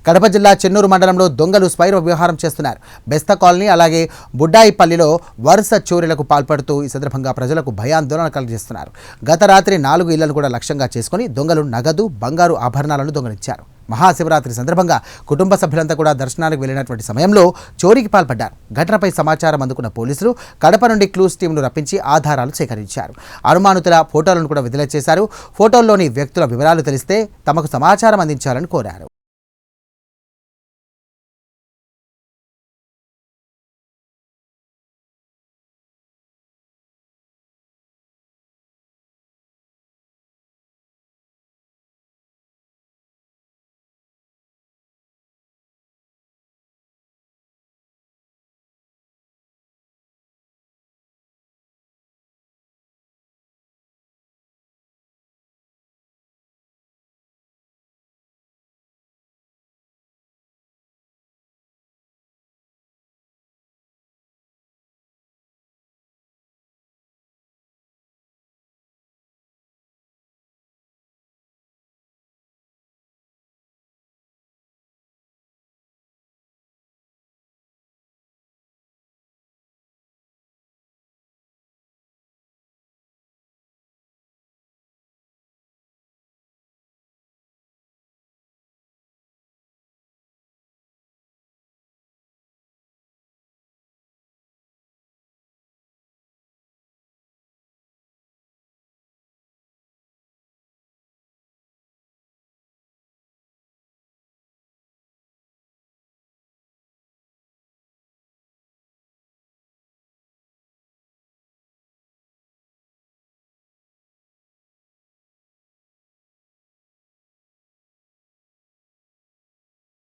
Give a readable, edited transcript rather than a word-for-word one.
కడప జిల్లా చెన్నూరు మండలంలో దొంగలు స్వైర వ్యవహారం చేస్తున్నారు. బెస్త కాలనీ అలాగే బుడ్డాయిపల్లిలో వరుస చోరీలకు పాల్పడుతూ ఈ సందర్భంగా ప్రజలకు భయాందోళన కలిగిస్తున్నారు. గత రాత్రి 4 ఇళ్లను కూడా లక్ష్యంగా చేసుకుని దొంగలు నగదు, బంగారు ఆభరణాలను దొంగలించారు. మహాశివరాత్రి సందర్భంగా కుటుంబ సభ్యులంతా కూడా దర్శనానికి వెళ్లినటువంటి సమయంలో చోరీకి పాల్పడ్డారు. ఘటనపై సమాచారం అందుకున్న పోలీసులు కడప నుండి క్లూస్ టీంను రప్పించి ఆధారాలు సేకరించారు. అనుమానితుల ఫోటోలను కూడా విడుదల చేశారు. ఫోటోల్లోని వ్యక్తుల వివరాలు తెలిస్తే తమకు సమాచారం అందించాలని కోరారు.